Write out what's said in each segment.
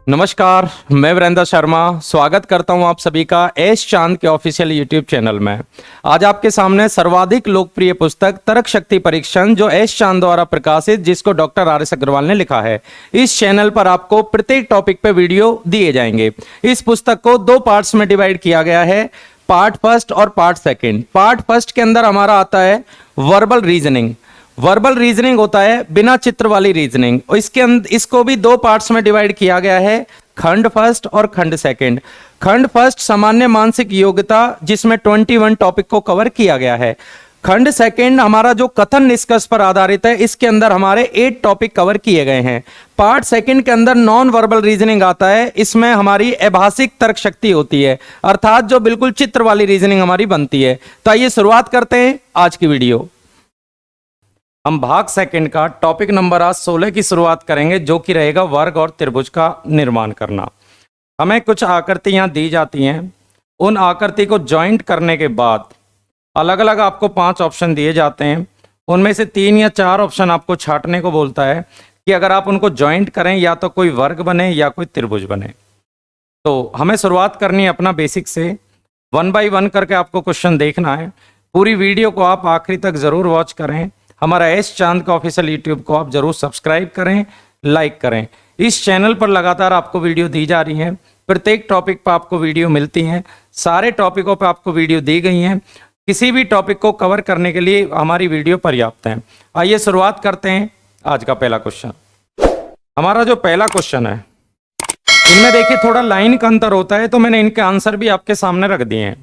नमस्कार, मैं वीरेंद्र शर्मा स्वागत करता हूं आप सभी का एस चांद के ऑफिशियल यूट्यूब चैनल में। आज आपके सामने सर्वाधिक लोकप्रिय पुस्तक तर्क शक्ति परीक्षण जो एस चांद द्वारा प्रकाशित, जिसको डॉक्टर आर एस अग्रवाल ने लिखा है। इस चैनल पर आपको प्रत्येक टॉपिक पे वीडियो दिए जाएंगे। इस पुस्तक को 2 पार्ट्स में डिवाइड किया गया है, पार्ट फर्स्ट और पार्ट सेकेंड। पार्ट फर्स्ट के अंदर हमारा आता है वर्बल रीजनिंग। वर्बल रीजनिंग होता है बिना चित्र वाली रीजनिंग, और इसको भी 2 पार्ट्स में डिवाइड किया गया है, खंड फर्स्ट और खंड सेकंड। खंड फर्स्ट सामान्य मानसिक योग्यता, जिसमें 21 टॉपिक को कवर किया गया है। खंड सेकंड हमारा जो कथन निष्कर्ष पर आधारित है, इसके अंदर हमारे 8 टॉपिक कवर किए गए हैं। पार्ट सेकंड के अंदर नॉन वर्बल रीजनिंग आता है। इसमें हमारी अभाषिक तर्क शक्ति होती है, अर्थात जो बिल्कुल चित्र वाली रीजनिंग हमारी बनती है। तो आइए शुरुआत करते हैं आज की वीडियो। हम भाग सेकंड का टॉपिक नंबर आज 16 की शुरुआत करेंगे, जो कि रहेगा वर्ग और त्रिभुज का निर्माण करना। हमें कुछ आकृतियां दी जाती हैं, उन आकृति को ज्वाइंट करने के बाद अलग अलग आपको 5 ऑप्शन दिए जाते हैं। उनमें से 3 या 4 ऑप्शन आपको छांटने को बोलता है कि अगर आप उनको ज्वाइंट करें या तो कोई वर्ग बने या कोई त्रिभुज बने। तो हमें शुरुआत करनी है अपना बेसिक से। 1 बाय 1 करके आपको क्वेश्चन देखना है। पूरी वीडियो को आप आखिरी तक जरूर वॉच करें। हमारा एस चांद का ऑफिशियल यूट्यूब को आप जरूर सब्सक्राइब करें, लाइक करें। इस चैनल पर लगातार आपको वीडियो दी जा रही है, प्रत्येक टॉपिक पर आपको वीडियो मिलती हैं, सारे टॉपिकों पर आपको वीडियो दी गई हैं। किसी भी टॉपिक को कवर करने के लिए हमारी वीडियो पर्याप्त है। आइए शुरुआत करते हैं आज का पहला क्वेश्चन। हमारा जो पहला क्वेश्चन है, इनमें देखिए थोड़ा लाइन का अंतर होता है, तो मैंने इनके आंसर भी आपके सामने रख दिए हैं,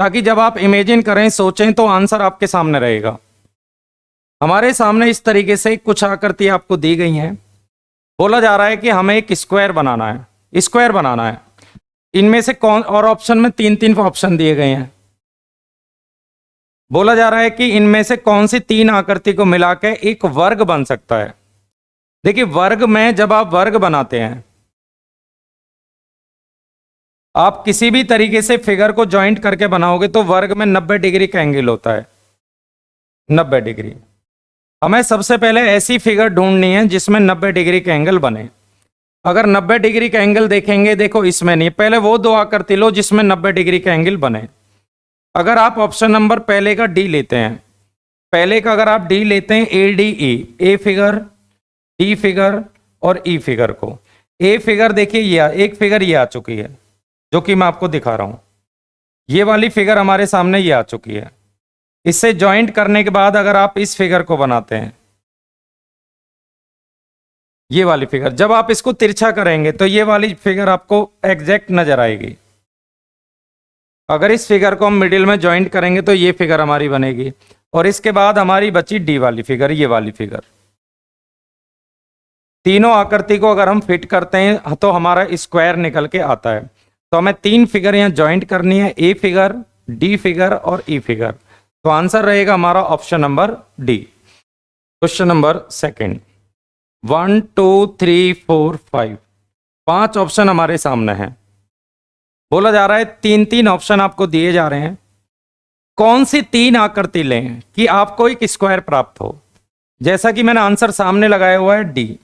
ताकि जब आप इमेजिन करें, सोचें, तो आंसर आपके सामने रहेगा। हमारे सामने इस तरीके से कुछ आकृति आपको दी गई हैं। बोला जा रहा है कि हमें एक स्क्वायर बनाना है, स्क्वायर बनाना है। इनमें से कौन, और ऑप्शन में 3 ऑप्शन दिए गए हैं। बोला जा रहा है कि इनमें से कौन सी 3 आकृति को मिलाकर एक वर्ग बन सकता है। देखिए, वर्ग में जब आप वर्ग बनाते हैं, आप किसी भी तरीके से फिगर को ज्वाइंट करके बनाओगे तो वर्ग में 90 डिग्री का एंगल होता है, 90 डिग्री। हमें सबसे पहले ऐसी फिगर ढूंढनी है जिसमें 90 डिग्री का एंगल बने। अगर 90 डिग्री का एंगल देखेंगे, देखो इसमें नहीं, पहले वो 2 आकृति लो जिसमें 90 डिग्री का एंगल बने। अगर आप ऑप्शन नंबर पहले का डी लेते हैं, पहले का अगर आप डी लेते हैं, A D E, a figure, D figure और ई फिगर को, ए फिगर देखिए, ये एक फिगर ये आ चुकी है जो कि मैं आपको दिखा रहा हूं। ये वाली फिगर हमारे सामने ये आ चुकी है। इससे ज्वाइंट करने के बाद अगर आप इस फिगर को बनाते हैं, ये वाली फिगर, जब आप इसको तिरछा करेंगे तो ये वाली फिगर आपको एग्जैक्ट नजर आएगी। अगर इस फिगर को हम मिडिल में ज्वाइंट करेंगे तो ये फिगर हमारी बनेगी, और इसके बाद हमारी बची डी वाली फिगर, ये वाली फिगर। तीनों आकृति को अगर हम फिट करते हैं तो हमारा स्क्वायर निकल के आता है। तो हमें 3 फिगर यहां ज्वाइंट करनी है, ए फिगर, डी फिगर और ई फिगर। तो आंसर रहेगा हमारा option number D. Question number second, 1 2 3 4 5, 5 option हमारे सामने हैं। बोला जा रहा है 3 ऑप्शन आपको दिए जा रहे हैं। कौन सी 3 आकृति लें कि आपको एक स्क्वायर प्राप्त हो। जैसा कि मैंने आंसर सामने लगाया हुआ है, डी।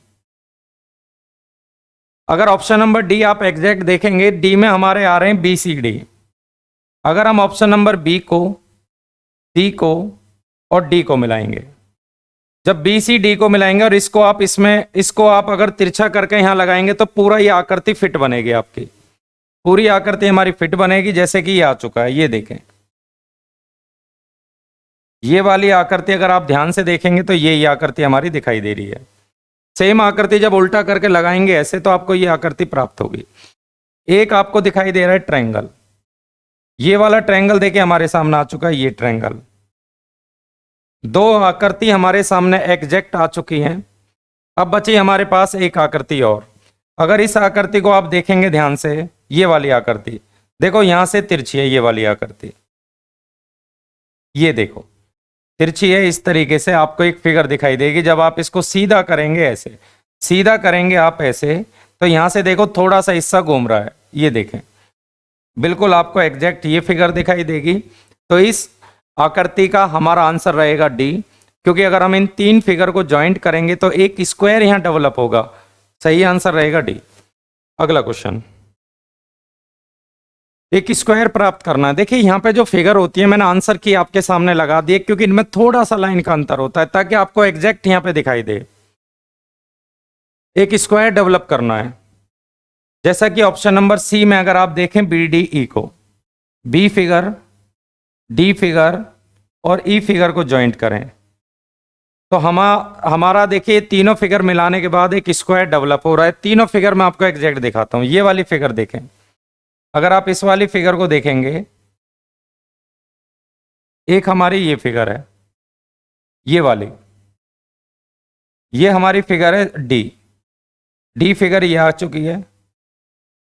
अगर ऑप्शन नंबर डी आप एग्जैक्ट देखेंगे, डी में हमारे आ रहे हैं बी सी डी। अगर हम ऑप्शन नंबर बी को, सी को और डी को मिलाएंगे, जब बी सी डी को मिलाएंगे और इसको आप अगर तिरछा करके यहां लगाएंगे तो पूरा ये आकृति फिट बनेगी। आपकी पूरी आकृति हमारी फिट बनेगी, जैसे कि ये आ चुका है। ये देखें, ये वाली आकृति अगर आप ध्यान से देखेंगे तो ये आकृति हमारी दिखाई दे रही है। सेम आकृति जब उल्टा करके लगाएंगे ऐसे, तो आपको ये आकृति प्राप्त होगी। एक आपको दिखाई दे रहा है ट्रायंगल, ये वाला ट्रायंगल देखिए हमारे सामने आ चुका है, ये ट्रायंगल। 2 आकृति हमारे सामने एग्जैक्ट आ चुकी हैं। अब बची हमारे पास एक आकृति और। अगर इस आकृति को आप देखेंगे ध्यान से, ये वाली आकृति देखो, यहां से तिरछी है। ये वाली आकृति, ये देखो तिरछी है। इस तरीके से आपको एक फिगर दिखाई देगी। जब आप इसको सीधा करेंगे, ऐसे सीधा करेंगे आप ऐसे, तो यहां से देखो थोड़ा सा हिस्सा घूम रहा है। ये देखें, बिल्कुल आपको एग्जैक्ट ये फिगर दिखाई देगी। तो इस आकृति का हमारा आंसर रहेगा डी, क्योंकि अगर हम इन 3 फिगर को ज्वाइंट करेंगे तो एक स्क्वायर यहां डेवलप होगा। सही आंसर रहेगा डी। अगला क्वेश्चन, एक स्क्वायर प्राप्त करना है। देखिए यहाँ पे जो फिगर होती है मैंने आंसर की आपके सामने लगा दिए, क्योंकि इनमें थोड़ा सा लाइन का अंतर होता है ताकि आपको एग्जैक्ट यहाँ पे दिखाई दे। एक स्क्वायर डेवलप करना है, जैसा कि ऑप्शन नंबर सी में अगर आप देखें बी डी ई को, बी फिगर, डी फिगर और ई फिगर को ज्वाइंट करें तो हमारा देखिए तीनों फिगर मिलाने के बाद एक स्क्वायर डेवलप हो रहा है। तीनों फिगर मैं आपको एग्जैक्ट दिखाता हूं। ये वाली फिगर देखें, अगर आप इस वाली फिगर को देखेंगे, एक हमारी ये फिगर है, ये वाली, ये हमारी फिगर है डी, डी फिगर ये आ चुकी है।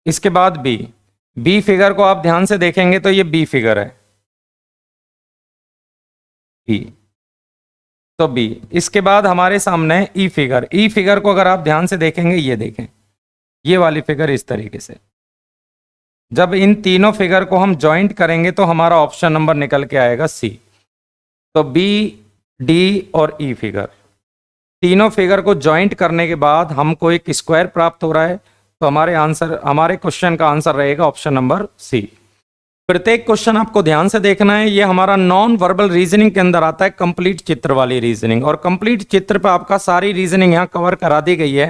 इसके बाद बी, बी फिगर को आप ध्यान से देखेंगे तो ये बी फिगर है, बी, तो बी। इसके बाद हमारे सामने ई फिगर, ई फिगर को अगर आप ध्यान से देखेंगे, ये देखें, ये वाली फिगर इस तरीके से। जब इन तीनों फिगर को हम ज्वाइंट करेंगे तो हमारा ऑप्शन नंबर निकल के आएगा सी। तो बी, डी और ई फिगर, तीनों फिगर को ज्वाइंट करने के बाद हमको एक स्क्वायर प्राप्त हो रहा है। तो हमारे क्वेश्चन का आंसर रहेगा ऑप्शन नंबर सी। प्रत्येक क्वेश्चन आपको ध्यान से देखना है। ये हमारा नॉन वर्बल रीजनिंग के अंदर आता है, कंप्लीट चित्र वाली रीजनिंग, और कंप्लीट चित्र पे आपका सारी रीजनिंग यहाँ कवर करा दी गई है।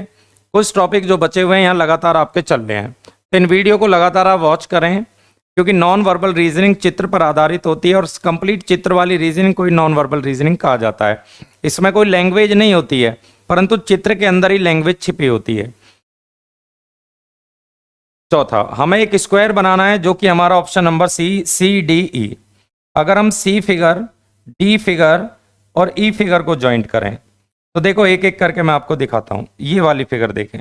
कुछ टॉपिक जो बचे हुए हैं यहाँ लगातार आपके चल रहे हैं, तो इन वीडियो को लगातार आप वॉच करें, क्योंकि नॉन वर्बल रीजनिंग चित्र पर आधारित होती है और कंप्लीट चित्र वाली रीजनिंग कोई नॉन वर्बल रीजनिंग कहा जाता है। इसमें कोई लैंग्वेज नहीं होती है, परंतु चित्र के अंदर ही लैंग्वेज छिपी होती है। चौथा, हमें एक स्क्वायर बनाना है जो कि हमारा option number C, C D E. अगर हम सी फिगर, डी फिगर और ई फिगर को ज्वाइंट करें तो देखो एक एक करके मैं आपको दिखाता हूं। ये वाली फिगर देखें,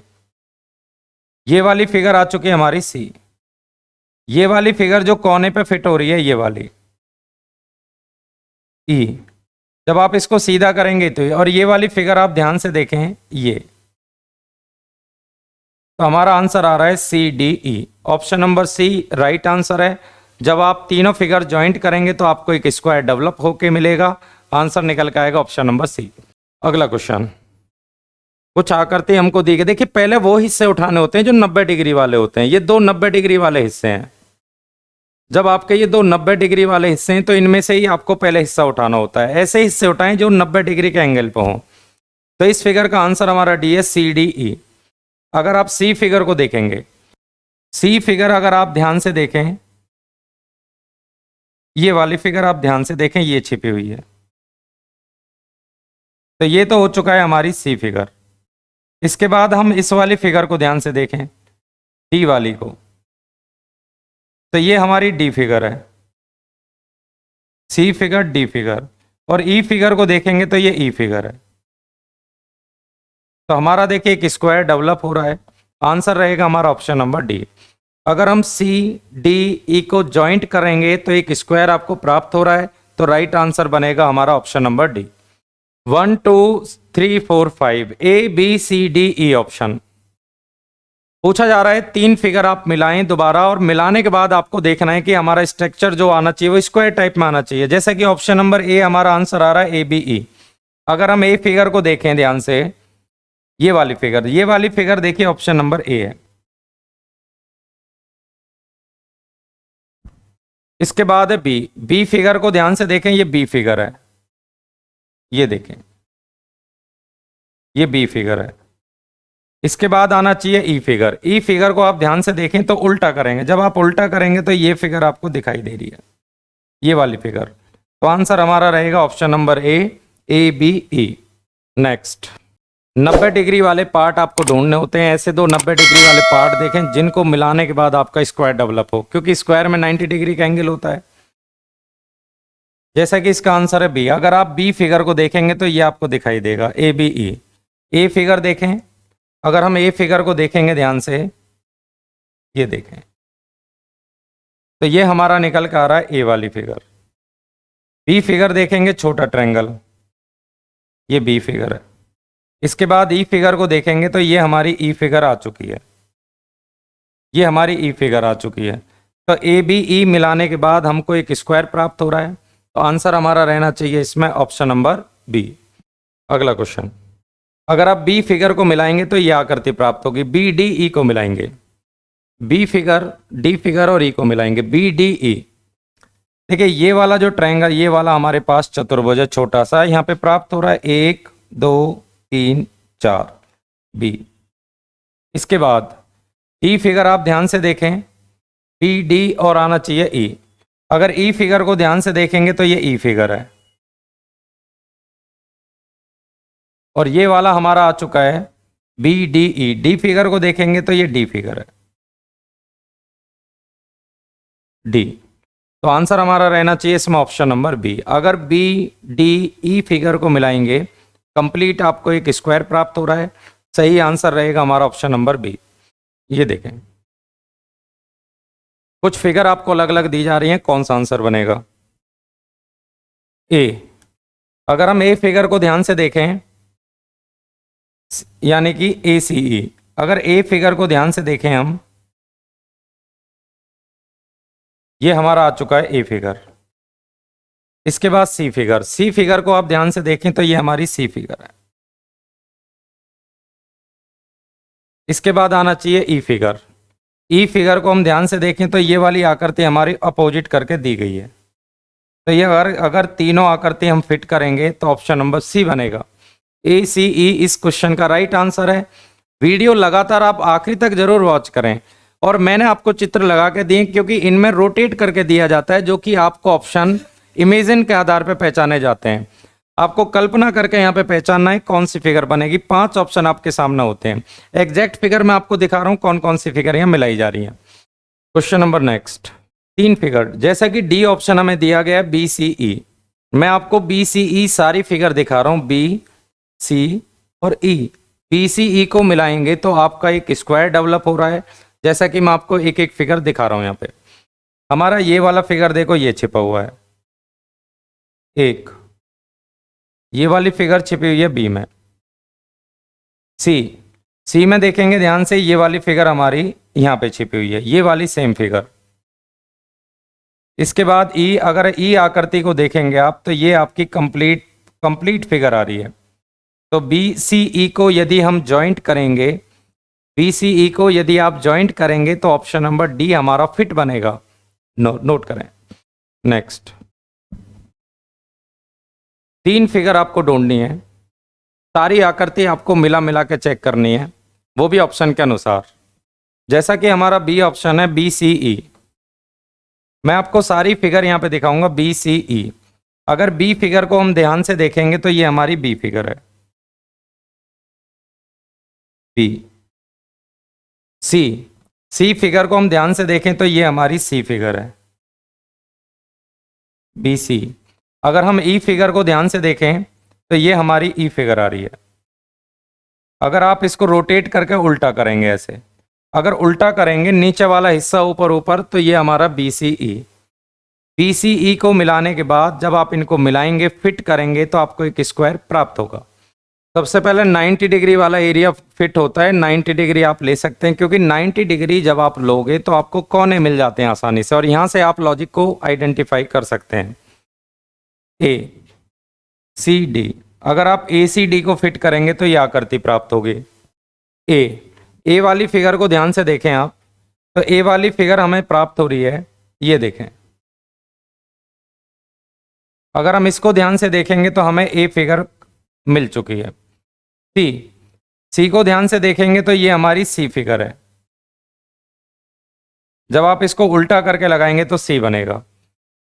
ये वाली फिगर आ चुकी है हमारी सी। ये वाली फिगर जो कोने पे फिट हो रही है, ये वाली ई, जब आप इसको सीधा करेंगे तो, और ये वाली फिगर आप ध्यान से देखें, ये, तो हमारा आंसर आ रहा है C D E. Option number C right answer है। जब आप तीनों फिगर ज्वाइंट करेंगे तो आपको एक स्क्वायर डेवलप होके मिलेगा। आंसर निकल के आएगा ऑप्शन नंबर सी। अगला क्वेश्चन, कुछ आकृति हमको दी गई। देखिए पहले वो हिस्से उठाने होते हैं जो 90 डिग्री वाले होते हैं। ये दो 90 डिग्री वाले हिस्से हैं। जब आपके ये दो 90 डिग्री वाले हिस्से हैं तो इनमें से ही आपको पहले हिस्सा उठाना होता है। ऐसे हिस्से उठाएं जो 90 डिग्री के एंगल पे हों। तो इस फिगर का आंसर हमारा डी है, सी डी ई। अगर आप सी फिगर को देखेंगे, सी फिगर अगर आप ध्यान से देखें, ये वाली फिगर आप ध्यान से देखें, ये छिपी हुई है। तो ये तो हो चुका है हमारी सी फिगर। इसके बाद हम इस वाली फिगर को ध्यान से देखें, डी वाली को, तो ये हमारी डी फिगर है। सी फिगर, डी फिगर, और ई फिगर को देखेंगे तो ये ई फिगर है। तो हमारा देखिए एक स्क्वायर डेवलप हो रहा है। आंसर रहेगा हमारा ऑप्शन नंबर डी। अगर हम सी, डी, ई को ज्वाइंट करेंगे तो एक स्क्वायर आपको प्राप्त हो रहा है। तो राइट आंसर बनेगा हमारा option number D. 1 2 3 4 5 A B C D E option पूछा जा रहा है। तीन फिगर आप मिलाएं दोबारा, और मिलाने के बाद आपको देखना है कि हमारा स्ट्रक्चर जो आना चाहिए वो स्क्वायर टाइप में आना चाहिए। जैसे कि ऑप्शन नंबर ए हमारा आंसर आ रहा है ए बी ई। अगर हम ए फिगर को देखें ध्यान से, ये वाली फिगर, ये वाली फिगर देखिए ऑप्शन नंबर ए है। इसके बाद है बी, बी फिगर को ध्यान से देखें, ये बी फिगर है। ये देखें, ये बी फिगर है। इसके बाद आना चाहिए ई फिगर। ई फिगर को आप ध्यान से देखें तो उल्टा करेंगे, जब आप उल्टा करेंगे तो ये फिगर आपको दिखाई दे रही है, ये वाली फिगर। तो आंसर हमारा रहेगा option number A B E. Next, 90 degree वाले पार्ट आपको ढूंढने होते हैं। ऐसे दो 90 डिग्री वाले पार्ट देखें जिनको मिलाने के बाद आपका स्क्वायर डेवलप हो, क्योंकि स्क्वायर में 90 डिग्री का एंगल होता है। जैसा कि इसका आंसर है बी। अगर आप बी फिगर को देखेंगे तो ये आपको दिखाई देगा ए बी ई। ए फिगर देखें, अगर हम ए फिगर को देखेंगे ध्यान से, ये देखें, तो ये हमारा निकल कर आ रहा है ए वाली फिगर। बी फिगर देखेंगे, छोटा ट्रायंगल, ये बी फिगर है। इसके बाद ई फिगर को देखेंगे तो ये हमारी ई फिगर आ चुकी है, ये हमारी ई फिगर आ चुकी है। तो ए बी ई मिलाने के बाद हमको एक स्क्वायर प्राप्त हो रहा है। तो आंसर हमारा रहना चाहिए इसमें ऑप्शन नंबर बी। अगला क्वेश्चन, अगर आप बी फिगर को मिलाएंगे तो ये आकृति प्राप्त होगी। बी डी ई को मिलाएंगे बी फिगर, डी फिगर और ई को मिलाएंगे, बी डी ई। देखिए ये वाला जो ट्रायंगल, ये वाला हमारे पास चतुर्भुज है छोटा सा, यहाँ पे प्राप्त हो रहा है 1 2 3 4 बी। इसके बाद ई फिगर आप ध्यान से देखें, बी डी और आना चाहिए ई। अगर ई फिगर को ध्यान से देखेंगे तो ये ई फिगर है, और ये वाला हमारा आ चुका है B D E. D figure को देखेंगे तो ये डी फिगर है, डी। तो आंसर हमारा रहना चाहिए इसमें ऑप्शन नंबर बी। अगर बी डी ई फिगर को मिलाएंगे कंप्लीट आपको एक स्क्वायर प्राप्त हो रहा है। सही आंसर रहेगा हमारा ऑप्शन नंबर बी। ये देखें कुछ फिगर आपको अलग अलग दी जा रही हैं, कौन सा आंसर बनेगा? ए। अगर हम ए फिगर को ध्यान से देखें, यानी कि ए सी ई, अगर ए फिगर को ध्यान से देखें हम, ये हमारा आ चुका है ए फिगर। इसके बाद सी फिगर, सी फिगर को आप ध्यान से देखें तो ये हमारी सी फिगर है। इसके बाद आना चाहिए ई फिगर। ई फिगर को हम ध्यान से देखें तो ये वाली आकृति हमारी अपोजिट करके दी गई है। तो ये अगर तीनों आकृति हम फिट करेंगे तो ऑप्शन नंबर सी बनेगा। ए सी ई इस क्वेश्चन का राइट आंसर है। वीडियो लगातार आप आखिरी तक जरूर वॉच करें, और मैंने आपको चित्र लगा के दिए क्योंकि इनमें रोटेट करके दिया जाता है, जो कि आपको ऑप्शन इमेजिन के आधार पर पहचाने जाते हैं। आपको कल्पना करके यहाँ पे पहचानना है कौन सी फिगर बनेगी। 5 ऑप्शन आपके सामने होते हैं, एग्जैक्ट फिगर मैं आपको दिखा रहा हूँ कौन कौन सी फिगर यहाँ मिलाई जा रही हैं। क्वेश्चन नंबर नेक्स्ट, 3 फिगर, जैसा कि डी ऑप्शन हमें दिया गया है बी सी ई। मैं आपको बी सी ई सारी फिगर दिखा रहा हूँ, बी सी और ई। बी सी ई को मिलाएंगे तो आपका एक स्क्वायर डेवलप हो रहा है, जैसा कि मैं आपको एक एक फिगर दिखा रहा हूँ। यहाँ पे हमारा ये वाला फिगर देखो, ये छिपा हुआ है एक, ये वाली फिगर छिपी हुई है बी में। सी में देखेंगे ध्यान से, ये वाली फिगर हमारी यहाँ पे छिपी हुई है, ये वाली सेम फिगर। इसके बाद ई, अगर ई आकृति को देखेंगे आप तो ये आपकी कंप्लीट फिगर आ रही है। तो बी सी ई को यदि हम ज्वाइंट करेंगे, बी सी ई को यदि आप ज्वाइंट करेंगे तो ऑप्शन नंबर डी हमारा फिट बनेगा। नोट करें। नेक्स्ट, 3 फिगर आपको ढूंढनी है, सारी आकृति आपको मिला के चेक करनी है, वो भी ऑप्शन के अनुसार। जैसा कि हमारा बी ऑप्शन है बी सी ई, मैं आपको सारी फिगर यहाँ पे दिखाऊंगा बी सी ई। अगर बी फिगर को हम ध्यान से देखेंगे तो ये हमारी बी फिगर है, बी। सी फिगर को हम ध्यान से देखें तो ये हमारी सी फिगर है, बी सी। अगर हम ई फिगर को ध्यान से देखें तो ये हमारी ई फिगर आ रही है। अगर आप इसको रोटेट करके उल्टा करेंगे ऐसे, अगर उल्टा करेंगे नीचे वाला हिस्सा ऊपर ऊपर, तो ये हमारा बी सी ई। बी सी ई को मिलाने के बाद जब आप इनको मिलाएंगे, फिट करेंगे, तो आपको एक स्क्वायर प्राप्त होगा। सबसे पहले 90 डिग्री वाला एरिया फिट होता है, 90 डिग्री आप ले सकते हैं, क्योंकि 90 डिग्री जब आप लोगे तो आपको कोने मिल जाते हैं आसानी से, और यहाँ से आप लॉजिक को आइडेंटिफाई कर सकते हैं। ए सी डी, अगर आप ए सी डी को फिट करेंगे तो ये आकृति प्राप्त होगी। ए वाली फिगर को ध्यान से देखें आप, तो ए वाली फिगर हमें प्राप्त हो रही है, ये देखें। अगर हम इसको ध्यान से देखेंगे तो हमें ए फिगर मिल चुकी है। सी को ध्यान से देखेंगे तो ये हमारी सी फिगर है। जब आप इसको उल्टा करके लगाएंगे तो सी बनेगा।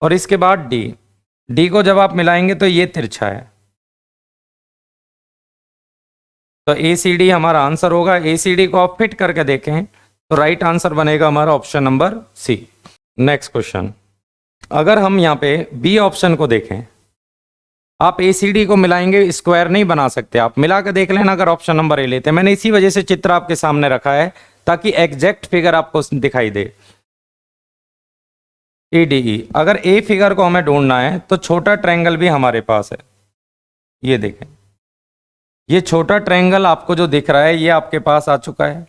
और इसके बाद डी को जब आप मिलाएंगे तो ये तिरछा है, तो ए सी डी हमारा आंसर होगा। ए सी डी को आप फिट करके देखें तो राइट आंसर बनेगा हमारा option number C. Next question, अगर हम यहाँ पे बी ऑप्शन को देखें, आप ए सी डी को मिलाएंगे, स्क्वायर नहीं बना सकते, आप मिला के देख लेना अगर ऑप्शन नंबर ए लेते हैं। मैंने इसी वजह से चित्र आपके सामने रखा है ताकि एग्जैक्ट फिगर आपको दिखाई दे। ए डी ई, अगर ए फिगर को हमें ढूंढना है तो छोटा ट्रायंगल भी हमारे पास है, ये देखें। ये छोटा ट्रायंगल आपको जो दिख रहा है ये आपके पास आ चुका है।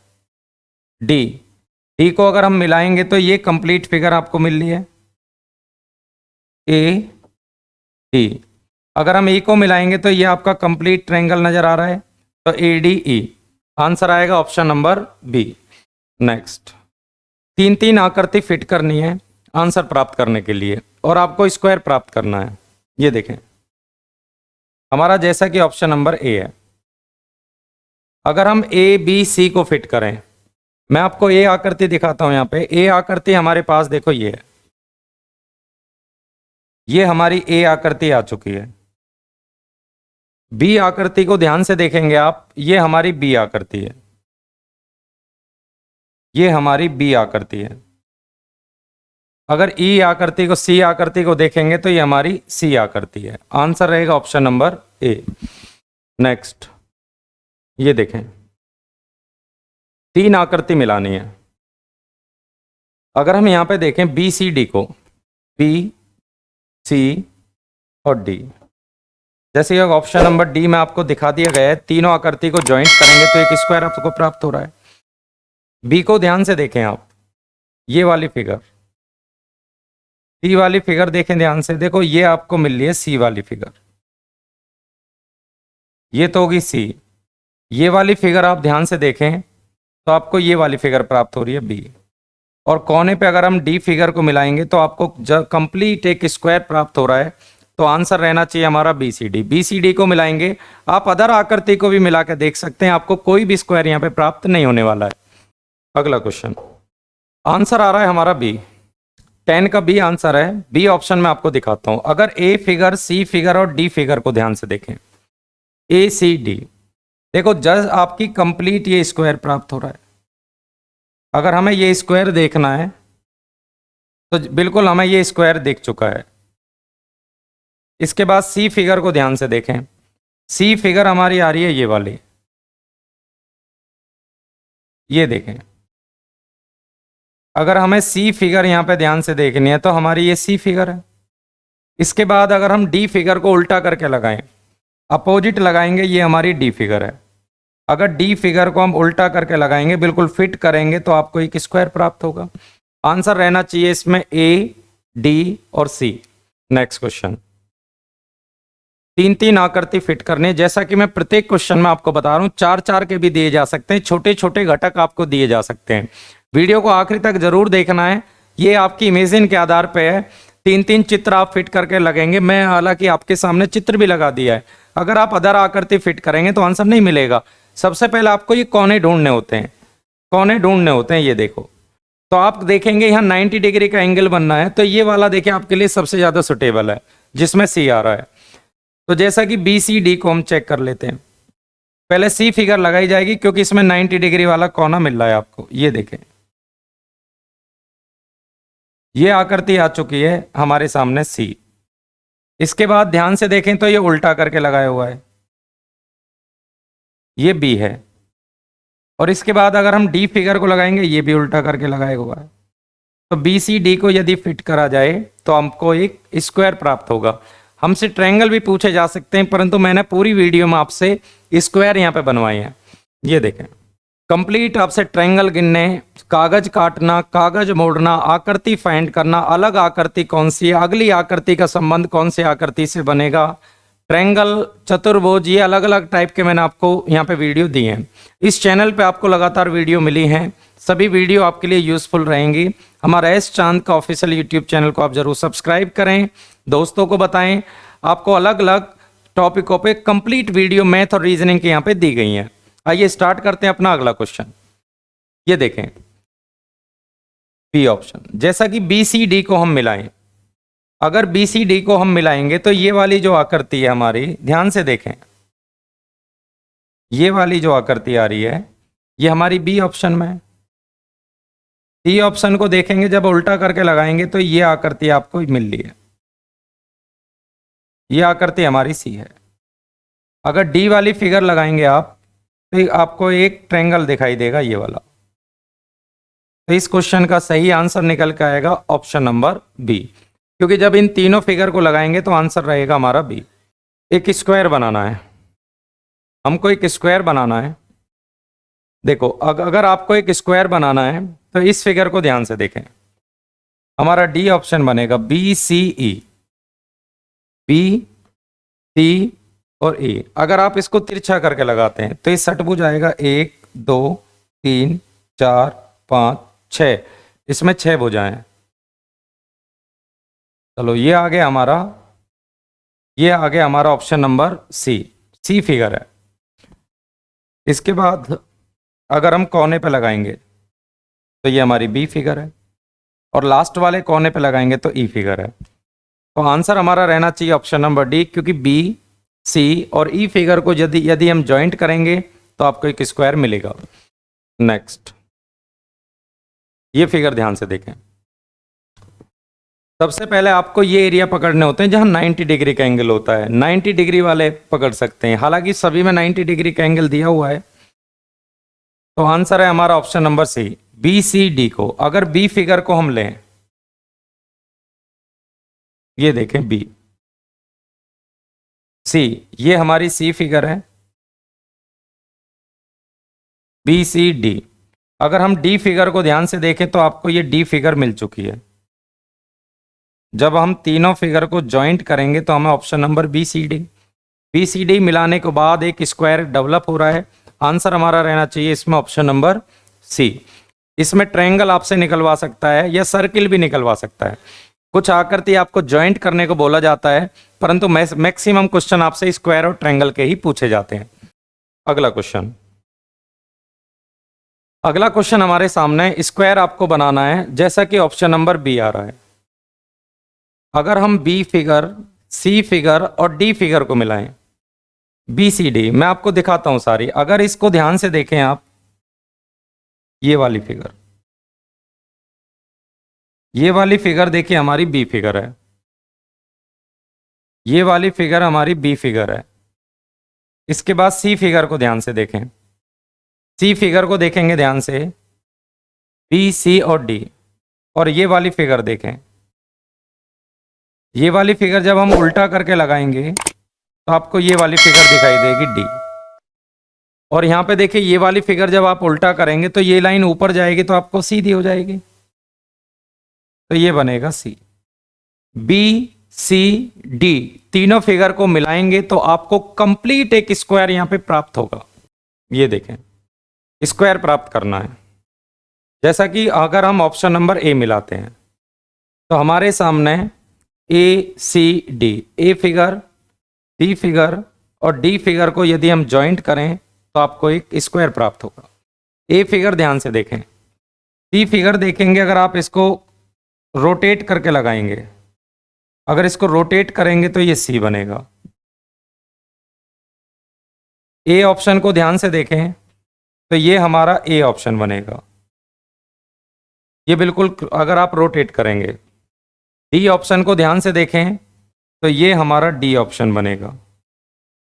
डी को अगर हम मिलाएंगे तो ये कंप्लीट फिगर आपको मिल रही है, ए डी। अगर हम ई को मिलाएंगे तो ये आपका कंप्लीट ट्रायंगल नजर आ रहा है, तो ए डी ई आंसर आएगा ऑप्शन नंबर बी। नेक्स्ट, तीन तीन आकृति फिट करनी है आंसर प्राप्त करने के लिए और आपको स्क्वायर प्राप्त करना है। ये देखें हमारा जैसा कि ऑप्शन नंबर ए है। अगर हम ए बी सी को फिट करें, मैं आपको ए आकृति दिखाता हूं। यहां पे ए आकृति हमारे पास देखो ये है, ये हमारी ए आकृति आ चुकी है। बी आकृति को ध्यान से देखेंगे आप, ये हमारी बी आकृति है, ये हमारी बी आकृति है। अगर ई आकृति को सी आकृति को देखेंगे तो ये हमारी सी आकृति है। आंसर रहेगा ऑप्शन नंबर ए। नेक्स्ट ये देखें, तीन आकृति मिलानी है। अगर हम यहां पे देखें बी सी डी को, बी सी और डी, जैसे ऑप्शन नंबर डी में आपको दिखा दिया गया है, तीनों आकृति को ज्वाइंट करेंगे तो एक स्क्वायर आपको प्राप्त हो रहा है। बी को ध्यान से देखें आप, ये वाली फिगर, सी वाली फिगर देखें ध्यान से, देखो ये आपको मिल रही है सी वाली फिगर, ये तो होगी सी। ये वाली फिगर आप ध्यान से देखें तो आपको ये वाली फिगर प्राप्त हो रही है बी। और कोने पे अगर हम डी फिगर को मिलाएंगे तो आपको जब कंप्लीट एक स्क्वायर प्राप्त हो रहा है, तो आंसर रहना चाहिए हमारा B C D. B C D को मिलाएंगे, आप अदर आकृति को भी मिला के देख सकते हैं, आपको कोई भी स्क्वायर यहाँ पे प्राप्त नहीं होने वाला है। अगला क्वेश्चन, आंसर आ रहा है हमारा बी, 10 का बी आंसर है। बी ऑप्शन में आपको दिखाता हूं। अगर ए फिगर, सी फिगर और डी फिगर को ध्यान से देखें, ए सी डी, देखो जस्ट आपकी कंप्लीट ये स्क्वायर प्राप्त हो रहा है। अगर हमें ये स्क्वायर देखना है तो बिल्कुल हमें ये स्क्वायर दिख चुका है। इसके बाद सी फिगर को ध्यान से देखें, सी फिगर हमारी आ रही है ये वाली, ये देखें। अगर हमें सी फिगर यहां पे ध्यान से देखनी है तो हमारी ये सी फिगर है। इसके बाद अगर हम डी फिगर को उल्टा करके लगाएं, अपोजिट लगाएंगे, ये हमारी डी फिगर है। अगर डी फिगर को हम उल्टा करके लगाएंगे, बिल्कुल फिट करेंगे, तो आपको एक स्क्वायर प्राप्त होगा। आंसर रहना चाहिए इसमें ए, डी और सी। नेक्स्ट क्वेश्चन, तीन तीन आकृति फिट करने, जैसा कि मैं प्रत्येक क्वेश्चन में आपको बता रहा हूं, चार चार के भी दिए जा सकते हैं, छोटे छोटे घटक आपको दिए जा सकते हैं। वीडियो को आखिरी तक जरूर देखना है। ये आपकी इमेजिन के आधार पे है, तीन तीन चित्र आप फिट करके लगेंगे। मैं हालांकि आपके सामने चित्र भी लगा दिया है। अगर आप अदर आकृति फिट करेंगे तो आंसर नहीं मिलेगा। सबसे पहले आपको ये कोने ढूंढने होते हैं, कोने ढूंढने होते हैं। ये देखो, तो आप देखेंगे यहाँ 90 डिग्री का एंगल बनना है, तो ये वाला देखिए आपके लिए सबसे ज्यादा सुटेबल है, जिसमें सी आ रहा है। तो जैसा कि बी सी डी को हम चेक कर लेते हैं। पहले सी फिगर लगाई जाएगी क्योंकि इसमें 90 डिग्री वाला कोना मिल रहा है आपको। ये देखें, ये आकृति आ चुकी है हमारे सामने सी। इसके बाद ध्यान से देखें तो ये उल्टा करके लगाया हुआ है, ये बी है। और इसके बाद अगर हम डी फिगर को लगाएंगे, ये भी उल्टा करके लगाया हुआ है। तो बी सी डी को यदि फिट करा जाए तो हमको एक स्क्वायर प्राप्त होगा। हमसे ट्रायंगल भी पूछे जा सकते हैं, परंतु मैंने पूरी वीडियो में आपसे स्क्वायर यहाँ पे बनवाए हैं। ये देखें, कंप्लीट आपसे ट्रायंगल गिनने, कागज काटना, कागज मोड़ना, आकृति फाइंड करना, अलग आकृति कौन सी है, अगली आकृति का संबंध कौन सी आकृति से बनेगा, ट्रायंगल, चतुर्भुज, ये अलग अलग टाइप के मैंने आपको यहाँ पे वीडियो दिए हैं। इस चैनल पे आपको लगातार वीडियो मिली हैं, सभी वीडियो आपके लिए यूजफुल रहेंगी। हमारा एस चांद का ऑफिशियल यूट्यूब चैनल को आप जरूर सब्सक्राइब करें, दोस्तों को बताएं। आपको अलग अलग टॉपिकों पे कंप्लीट वीडियो मैथ और रीजनिंग की यहाँ पे दी गई हैं। आइए स्टार्ट करते हैं अपना अगला क्वेश्चन। ये देखें, बी ऑप्शन, जैसा कि बी सी डी को हम मिलाएं, अगर बी सी डी को हम मिलाएंगे तो ये वाली जो आकृति है हमारी, ध्यान से देखें, ये वाली जो आकृति आ रही है ये हमारी बी ऑप्शन में है। सी ऑप्शन को देखेंगे, जब उल्टा करके लगाएंगे तो ये आकृति आपको मिल रही है, ये आकृति हमारी सी है। अगर डी वाली फिगर लगाएंगे आप तो आपको एक ट्रायंगल दिखाई देगा, ये वाला। तो इस क्वेश्चन का सही आंसर निकल के आएगा ऑप्शन नंबर बी, क्योंकि जब इन तीनों फिगर को लगाएंगे तो आंसर रहेगा हमारा बी। एक स्क्वायर बनाना है हमको, एक स्क्वायर बनाना है। देखो, अगर आपको एक स्क्वायर बनाना है तो इस फिगर को ध्यान से देखें, हमारा डी ऑप्शन बनेगा, बी सी ई, बी सी और ए। अगर आप इसको तिरछा करके लगाते हैं तो ये षटभुज आएगा, 1 2 3 4 5 6। इसमें 6 भुजाएं हैं। चलो ये आ गया हमारा ऑप्शन नंबर सी फिगर है। इसके बाद अगर हम कोने पे लगाएंगे तो ये हमारी बी फिगर है, और लास्ट वाले कोने पे लगाएंगे तो ई फिगर है। तो आंसर हमारा रहना चाहिए ऑप्शन नंबर डी, क्योंकि बी, सी और ई फिगर को यदि हम ज्वाइंट करेंगे तो आपको एक स्क्वायर मिलेगा। नेक्स्ट, ये फिगर ध्यान से देखें। सबसे पहले आपको ये एरिया पकड़ने होते हैं जहां 90 डिग्री का एंगल होता है। 90 डिग्री वाले पकड़ सकते हैं, हालांकि सभी में 90 डिग्री का एंगल दिया हुआ है। तो आंसर है हमारा option number C, B C D को। अगर बी फिगर को हम लें, ये देखें बी सी, ये हमारी सी फिगर है, बी सी डी। अगर हम डी फिगर को ध्यान से देखें तो आपको ये डी फिगर मिल चुकी है। जब हम तीनों फिगर को ज्वाइंट करेंगे तो हमें option number B C D मिलाने के बाद एक स्क्वायर डेवलप हो रहा है। आंसर हमारा रहना चाहिए इसमें ऑप्शन नंबर सी। इसमें ट्रायंगल आपसे निकलवा सकता है या सर्किल भी निकलवा सकता है। कुछ आकृति आपको ज्वाइंट करने को बोला जाता है, परंतु मैक्सिमम क्वेश्चन आपसे स्क्वायर और ट्रायंगल के ही पूछे जाते हैं। अगला क्वेश्चन हमारे सामने स्क्वायर आपको बनाना है, जैसा कि ऑप्शन नंबर बी आ रहा है। अगर हम बी फिगर, सी फिगर और डी फिगर को मिलाएं, बी सी डी, मैं आपको दिखाता हूं सारी। अगर इसको ध्यान से देखें आप, ये वाली फिगर देखिए हमारी बी फिगर है, ये वाली फिगर हमारी बी फिगर है। इसके बाद सी फिगर को ध्यान से देखें, सी फिगर को देखेंगे ध्यान से, बी सी और डी। और ये वाली फिगर देखें, ये वाली फिगर जब हम उल्टा करके लगाएंगे तो आपको ये वाली फिगर दिखाई देगी डी। और यहां पे देखिए ये वाली फिगर जब आप उल्टा करेंगे तो ये लाइन ऊपर जाएगी तो आपको सीधी हो जाएगी, तो ये बनेगा सी। बी सी डी तीनों फिगर को मिलाएंगे तो आपको कंप्लीट एक स्क्वायर यहां पे प्राप्त होगा। ये देखें, स्क्वायर प्राप्त करना है। जैसा कि अगर हम ऑप्शन नंबर ए मिलाते हैं तो हमारे सामने ए C D, a figure, C figure और डी फिगर को यदि हम ज्वाइंट करें तो आपको एक स्क्वायर प्राप्त होगा। ए फिगर ध्यान से देखें, सी फिगर देखेंगे, अगर आप इसको रोटेट करके लगाएंगे, अगर इसको रोटेट करेंगे तो ये सी बनेगा। ए ऑप्शन को ध्यान से देखें तो ये हमारा ए ऑप्शन बनेगा, ये बिल्कुल अगर आप रोटेट करेंगे। डी ऑप्शन को ध्यान से देखें तो ये हमारा डी ऑप्शन बनेगा।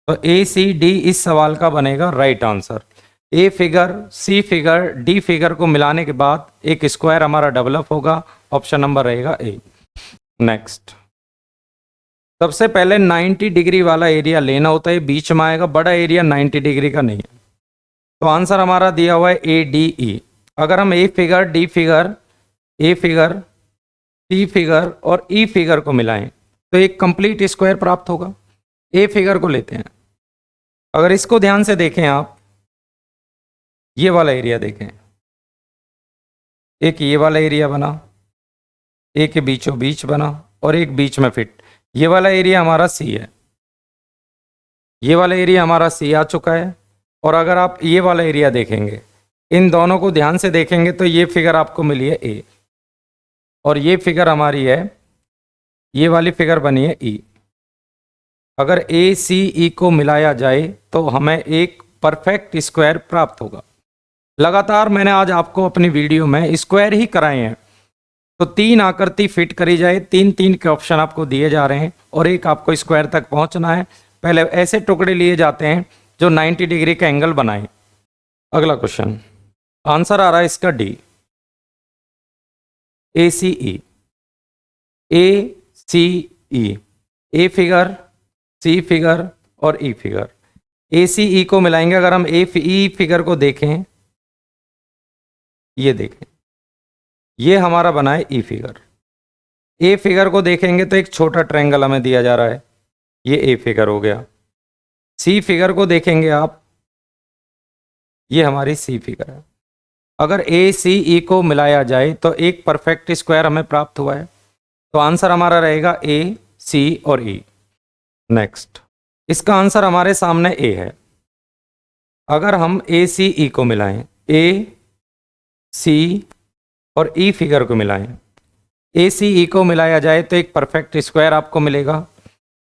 तो ए सी डी इस सवाल का बनेगा right answer. A figure, C figure, D figure को मिलाने के बाद एक स्क्वायर हमारा डेवलप होगा, ऑप्शन नंबर रहेगा ए। नेक्स्ट, सबसे पहले 90 डिग्री वाला एरिया लेना होता है, बीच में आएगा, बड़ा एरिया 90 डिग्री का नहीं है। तो आंसर हमारा दिया हुआ है ए डी ई। अगर हम a figure, D figure, a figure, C figure और ई फिगर को मिलाएं तो एक कंप्लीट स्क्वायर प्राप्त होगा। ए फिगर को लेते हैं, अगर इसको ध्यान से देखें आप, ये वाला एरिया देखें, एक ये वाला एरिया बना, एक के बीचों बीच बना और एक बीच में फिट। ये वाला एरिया हमारा सी है, ये वाला एरिया हमारा सी आ चुका है। और अगर आप ये वाला एरिया देखेंगे, इन दोनों को ध्यान से देखेंगे तो ये फिगर आपको मिली है ए, और ये फिगर हमारी है, ये वाली फिगर बनी है ई। अगर ए सी ई को मिलाया जाए तो हमें एक परफेक्ट स्क्वायर प्राप्त होगा। लगातार मैंने आज आपको अपनी वीडियो में स्क्वायर ही कराए हैं। तो 3 आकृति फिट करी जाए, 3 के ऑप्शन आपको दिए जा रहे हैं और एक आपको स्क्वायर तक पहुंचना है। पहले ऐसे टुकड़े लिए जाते हैं जो 90 डिग्री का एंगल बनाए। अगला क्वेश्चन, आंसर आ रहा है इसका D, A C E. A C E, a figure, C figure और ई फिगर, ए सी ई को मिलाएंगे। अगर हम ए ई फिगर को देखें, ये देखें, ये हमारा बना है ई फिगर। ए फिगर को देखेंगे तो एक छोटा ट्रायंगल हमें दिया जा रहा है, ये ए फिगर हो गया। सी फिगर को देखेंगे आप, ये हमारी सी फिगर है। अगर ए सी ई को मिलाया जाए तो एक परफेक्ट स्क्वायर हमें प्राप्त हुआ है। तो आंसर हमारा रहेगा ए सी और ई। नेक्स्ट, इसका आंसर हमारे सामने ए है। अगर हम ए सी ई को मिलाएं, ए सी और ई फिगर को मिलाएं, ए सी ई को मिलाया जाए तो एक परफेक्ट स्क्वायर आपको मिलेगा।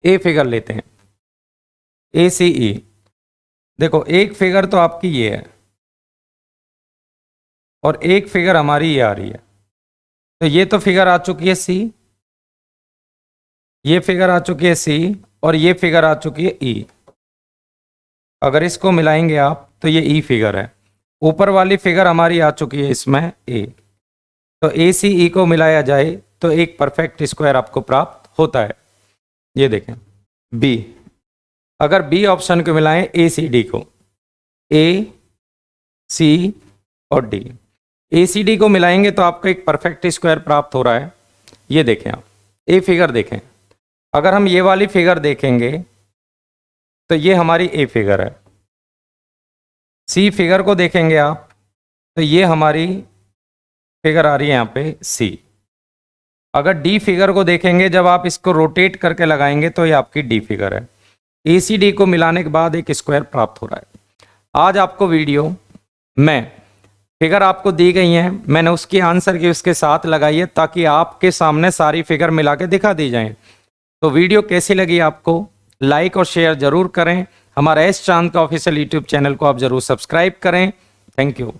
ए फिगर लेते हैं, ए सी ई। देखो एक फिगर तो आपकी ये है और एक फिगर हमारी ये आ रही है। तो ये तो फिगर आ चुकी है सी, ये फिगर आ चुकी है सी और ये फिगर आ चुकी है ई। अगर इसको मिलाएंगे आप तो ये ई फिगर है। ऊपर वाली फिगर हमारी आ चुकी है इसमें ए। तो ए सी ई को मिलाया जाए तो एक परफेक्ट स्क्वायर आपको प्राप्त होता है। ये देखें बी। अगर बी ऑप्शन को मिलाएं ए सी डी को, ए सी और डी, ए सी डी को मिलाएंगे तो आपको एक परफेक्ट स्क्वायर प्राप्त हो रहा है। ये देखें आप, ए फिगर देखें। अगर हम ये वाली फिगर देखेंगे तो ये हमारी ए फिगर है। सी फिगर को देखेंगे आप तो ये हमारी फिगर आ रही है यहाँ पे सी। अगर डी फिगर को देखेंगे, जब आप इसको रोटेट करके लगाएंगे तो ये आपकी डी फिगर है। ए सी डी को मिलाने के बाद एक स्क्वायर प्राप्त हो रहा है। आज आपको वीडियो में फिगर आपको दी गई हैं, मैंने उसकी आंसर की उसके साथ लगाई है ताकि आपके सामने सारी फिगर मिला के दिखा दी जाए। तो वीडियो कैसी लगी आपको, लाइक और शेयर जरूर करें। हमारा एस चांद का ऑफिशियल यूट्यूब चैनल को आप जरूर सब्सक्राइब करें। Thank you.